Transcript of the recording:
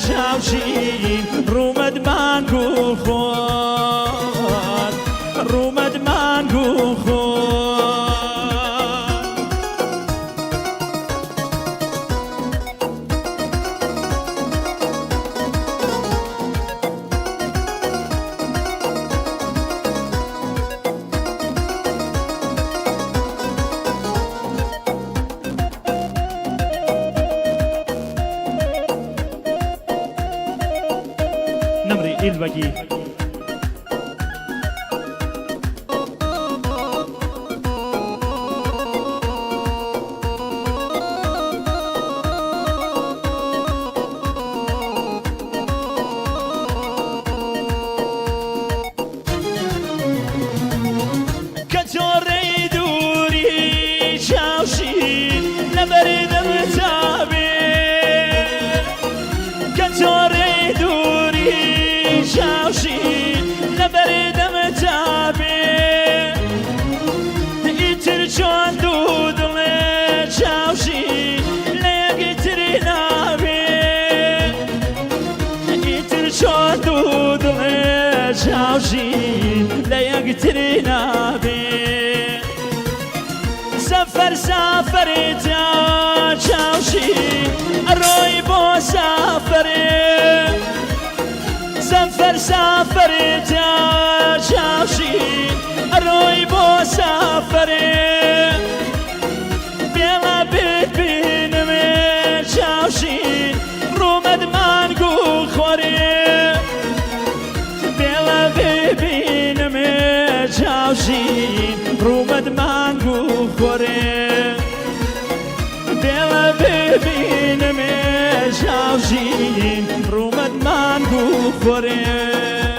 چاوشین ڕوومەد مانگ و خۆر ڕوومەد مانگ و خۆر نمري البقي كتوري دوري شاوشين نبرد متابي كتوري دوري شاوشين نبرد متابي يتر شون دودل شاوشين ليقتري نابي يتر شون دودل شاوشين ليقتري نابي سفر سافر جا شاوشين الروي بو سافرين سفر سافر جا شاوشین روی بو سافرین بیلا ببینم شاوشین رومد مانگو خورین بیلا ببینم شاوشین رومد مانگو خورین بیلا ببینم شاوشین رومد مانگو خورین